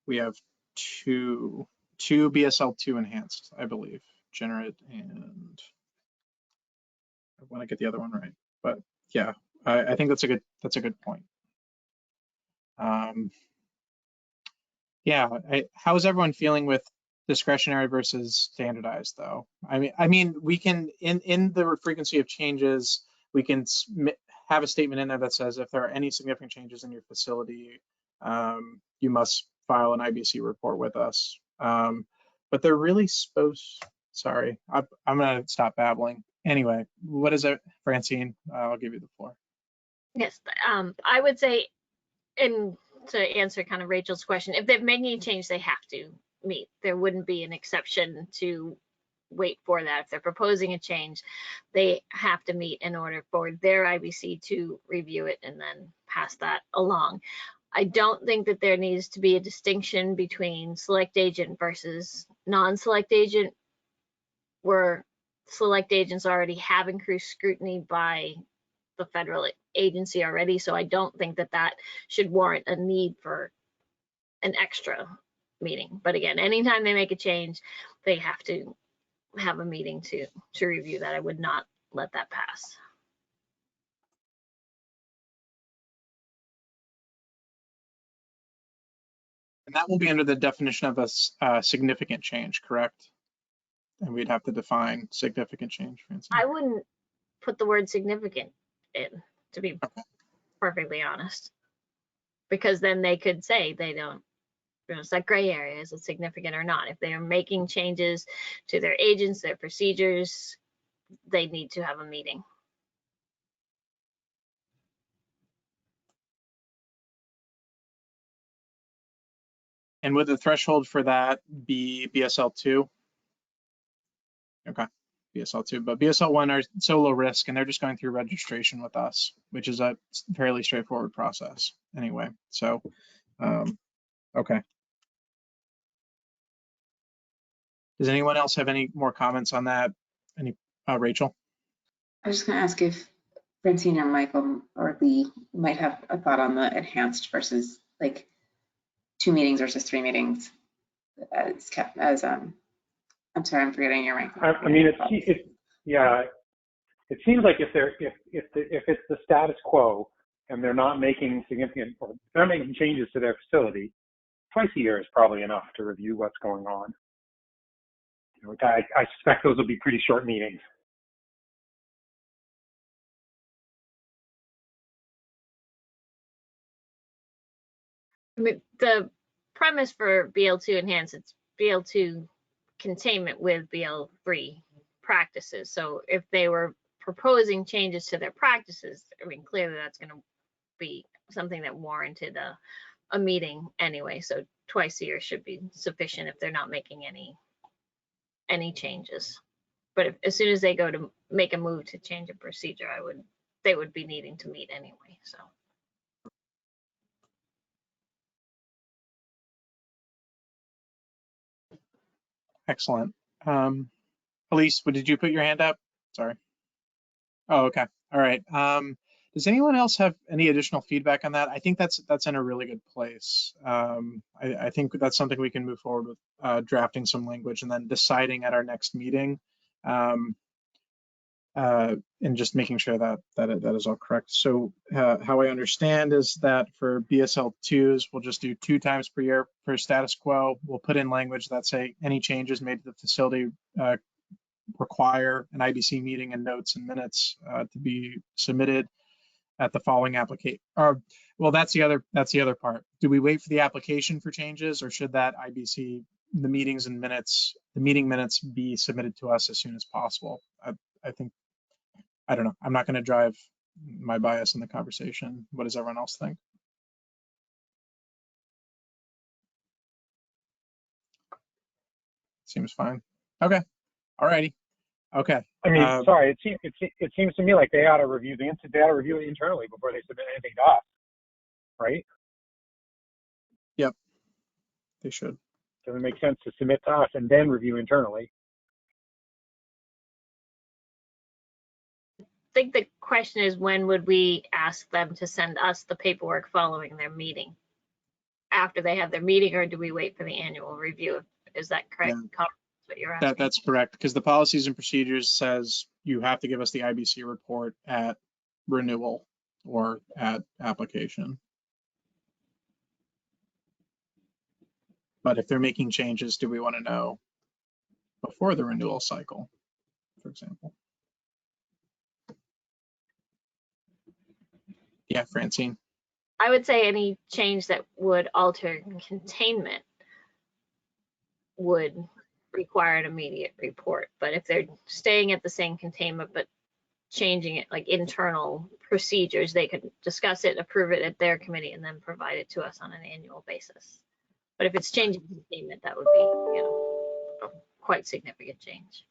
We have two BSL2 enhanced, I believe, Generate, and I want to get the other one right, but yeah, I think that's a good point. Yeah, how is everyone feeling with discretionary versus standardized though? I mean, we can in the frequency of changes, we can have a statement in there that says if there are any significant changes in your facility, you must file an IBC report with us. But they're really sorry, I'm gonna stop babbling. Anyway, what is it, Francine? I'll give you the floor. Yes, I would say, and to answer kind of Rachel's question, if they're making a change, they have to meet. There wouldn't be an exception to wait for that. If they're proposing a change, they have to meet in order for their IBC to review it and then pass that along. I don't think that there needs to be a distinction between select agent versus non-select agent, where select agents already have increased scrutiny by the federal agency already. So I don't think that that should warrant a need for an extra meeting. But again, anytime they make a change, they have to have a meeting to review that. I would not let that pass. And that will be under the definition of a significant change, correct? And we'd have to define significant change, Francine. I wouldn't put the word significant in, to be perfectly honest, because then they could say they don't, it's that gray area, is it significant or not? If they are making changes to their agents, their procedures, they need to have a meeting. And would the threshold for that be BSL2? Okay, BSL2, but BSL1 are so low risk and they're just going through registration with us, which is a fairly straightforward process anyway. So, okay. Does anyone else have any more comments on that? Any, Rachel? I was just going to ask if Francine or Michael or Lee might have a thought on the enhanced versus like 2 meetings versus 3 meetings as kept as I'm sorry, I'm forgetting your rank. I mean, yeah, it seems like if it's the status quo and they're not making significant, or they're making changes to their facility, twice a year is probably enough to review what's going on. You know, I suspect those will be pretty short meetings. I mean, the premise for BL2 enhanced, it's BL2 containment with BL3 practices. So if they were proposing changes to their practices, I mean, clearly that's going to be something that warranted a meeting anyway. So twice a year should be sufficient if they're not making any changes. But as soon as they go to make a move to change a procedure, they would be needing to meet anyway. So. Excellent. Elise, did you put your hand up? Sorry. Oh, okay. All right. Does anyone else have any additional feedback on that? I think that's in a really good place. I think that's something we can move forward with, drafting some language and then deciding at our next meeting, and just making sure that is all correct. So how I understand is that for BSL2s, we'll just do 2 times per year for status quo. We'll put in language that say any changes made to the facility require an IBC meeting and notes and minutes to be submitted at the following application. Well, that's the other part. Do we wait for the application for changes, or should that IBC, the meetings and minutes, the meeting minutes, be submitted to us as soon as possible? I think, I don't know. I'm not going to drive my bias in the conversation. What does everyone else think? Seems fine. Okay. All righty. Okay. I mean, sorry, it seems to me like they ought to review it internally before they submit anything to us, right? Yep, they should. Doesn't make sense to submit to us and then review internally. I think the question is, when would we ask them to send us the paperwork following their meeting? After they have their meeting, or do we wait for the annual review? Is that correct? Yeah. What you're asking? That's correct, because the policies and procedures says you have to give us the IBC report at renewal or at application. But if they're making changes, do we want to know before the renewal cycle, for example? Yeah, Francine. I would say any change that would alter containment would require an immediate report. But if they're staying at the same containment but changing it, like internal procedures, they could discuss it, approve it at their committee, and then provide it to us on an annual basis. But if it's changing containment, that would be, a quite significant change.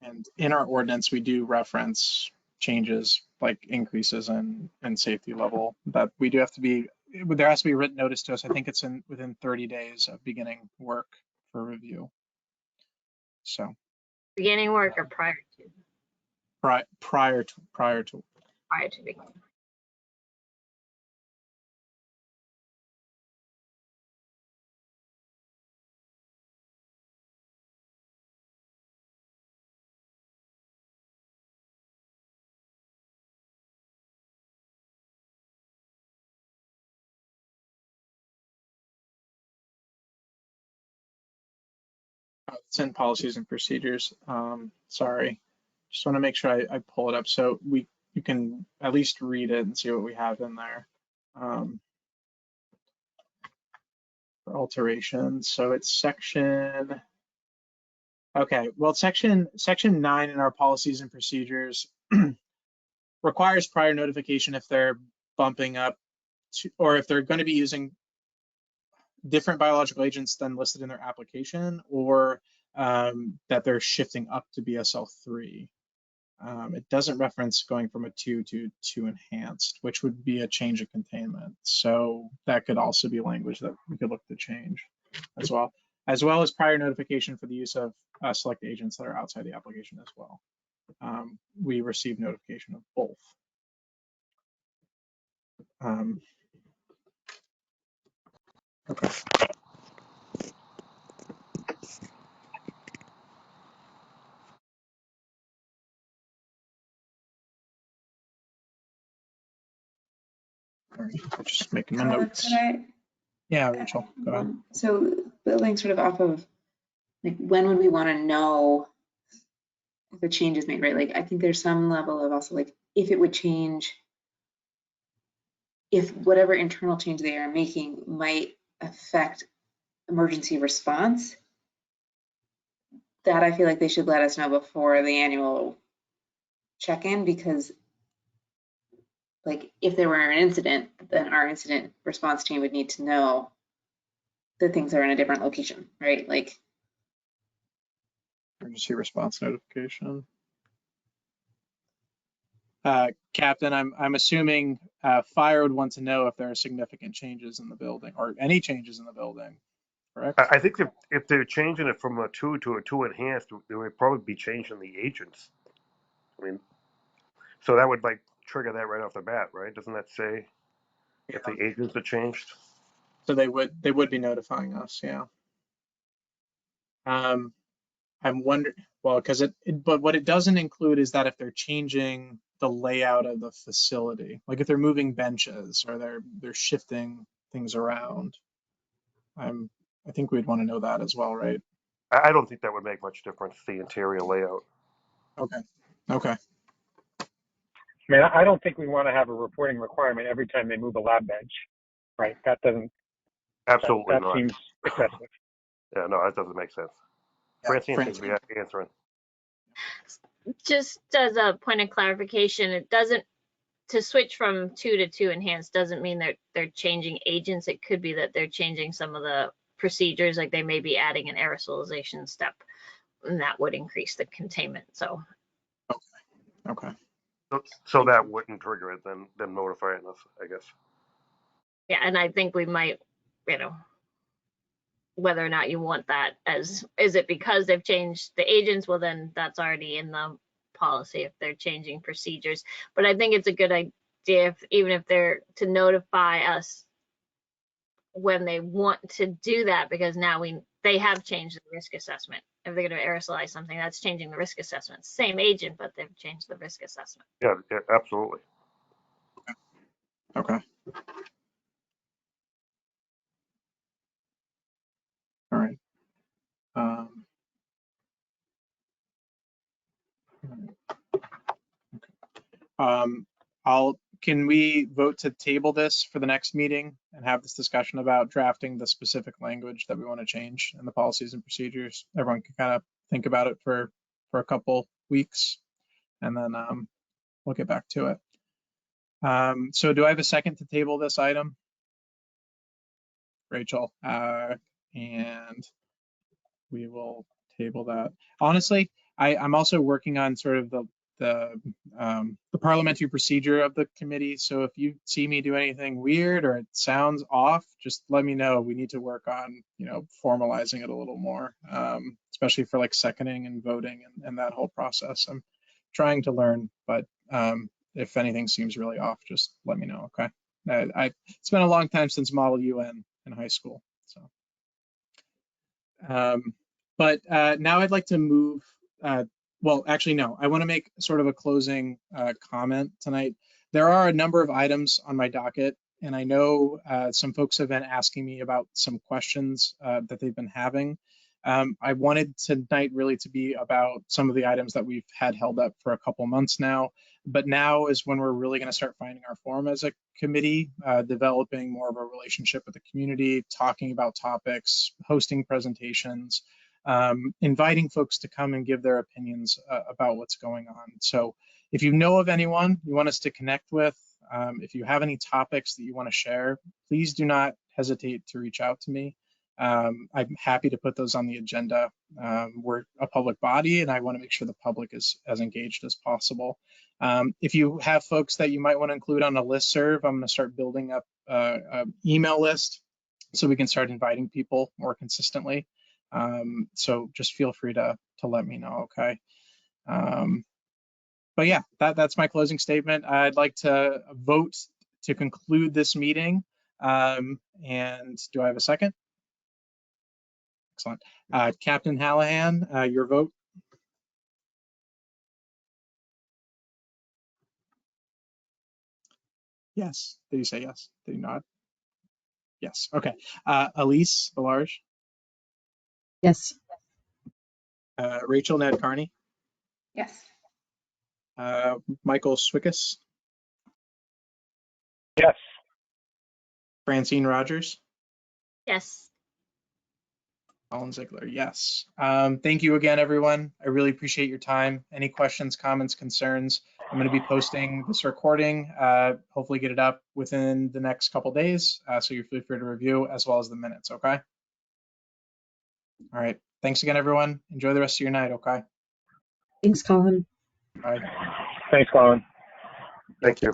And in our ordinance, we do reference changes like increases in safety level, that we do have to be, there has to be written notice to us. I think it's within 30 days of beginning work for review. So Beginning work or prior to? prior to. Prior to beginning. It's in policies and procedures. Sorry, just want to make sure I pull it up so you can at least read it and see what we have in there. For alterations, so it's section. Okay, well, section 9 in our policies and procedures requires prior notification if they're bumping up to, or if they're going to be using different biological agents than listed in their application, or that they're shifting up to BSL-3. It doesn't reference going from a 2 to 2 enhanced, which would be a change of containment. So that could also be language that we could look to change as well as prior notification for the use of select agents that are outside the application as well. We receive notification of both. Okay. All right, just making my notes. Yeah, Rachel, go ahead. So building sort of off of, like, when would we want to know if a change is made, right? Like, I think there's some level of also, like, if it would change, if whatever internal change they are making might affect emergency response, that I feel like they should let us know before the annual check-in, because, like, if there were an incident, then our incident response team would need to know that things are in a different location, right? Like, Emergency response notification. Captain, I'm assuming fire would want to know if there are significant changes in the building or any changes in the building, correct? I think if they're changing it from a 2 to a 2 enhanced, they would probably be changing the agents. I mean, so that would like trigger that right off the bat, right? Doesn't that say if the agents are changed? So they would be notifying us, yeah. I'm wondering, well, because but what it doesn't include is that if they're changing the layout of the facility, like if they're moving benches or they're shifting things around. I think we'd want to know that as well, right? I don't think that would make much difference, the interior layout. Okay. I mean, I don't think we want to have a reporting requirement every time they move a lab bench, right? That doesn't. Absolutely that not. seems excessive. Yeah, no, that doesn't make sense. Yeah, Francine seems to be answering. Just as a point of clarification, it doesn't, to switch from 2 to 2 enhanced doesn't mean they're changing agents. It could be that they're changing some of the procedures, like they may be adding an aerosolization step, and that would increase the containment. So. Okay. So that wouldn't trigger it, then notifying us, I guess. Yeah, and I think we might, whether or not you want that as, is it because they've changed the agents? Well, then that's already in the policy if they're changing procedures. But I think it's a good idea, even if they're to notify us when they want to do that, because now they have changed the risk assessment. If they're going to aerosolize something, that's changing the risk assessment. Same agent, but they've changed the risk assessment. Yeah, absolutely. Okay. All right. Can we vote to table this for the next meeting and have this discussion about drafting the specific language that we want to change in the policies and procedures? Everyone can kind of think about it for a couple weeks, and then we'll get back to it. So do I have a second to table this item? Rachel, and we will table that. Honestly, I'm also working on sort of the parliamentary procedure of the committee. So if you see me do anything weird or it sounds off, just let me know. We need to work on, formalizing it a little more, especially for like seconding and voting and that whole process. I'm trying to learn, but if anything seems really off, just let me know. Okay. It's been a long time since Model UN in high school, so. But now I'd like to move, well, actually, no, I want to make sort of a closing comment tonight. There are a number of items on my docket, and I know some folks have been asking me about some questions that they've been having. I wanted tonight really to be about some of the items that we've had held up for a couple months now, but now is when we're really going to start finding our form as a committee, developing more of a relationship with the community, talking about topics, hosting presentations, inviting folks to come and give their opinions about what's going on. So if you know of anyone you want us to connect with, if you have any topics that you want to share, please do not hesitate to reach out to me. I'm happy to put those on the agenda. We're a public body, and I want to make sure the public is as engaged as possible. If you have folks that you might want to include on a listserv, I'm going to start building up an email list so we can start inviting people more consistently. So just feel free to let me know, okay? But yeah, that's my closing statement. I'd like to vote to conclude this meeting. And do I have a second? Excellent. Captain Hallahan, your vote? Yes. Did you say yes? Did you nod? Yes. Okay. Elise Belarge? Yes. Rachel Ned Carney? Yes. Michael Swickus? Yes. Francine Rogers? Yes. Colin Ziegler, yes. Thank you again, everyone. I really appreciate your time. Any questions, comments, concerns? I'm going to be posting this recording, hopefully get it up within the next couple days, so you're free to review, as well as the minutes, okay? All right. Thanks again, everyone. Enjoy the rest of your night, okay? Thanks, Colin. Bye. Thanks, Colin. Thank you.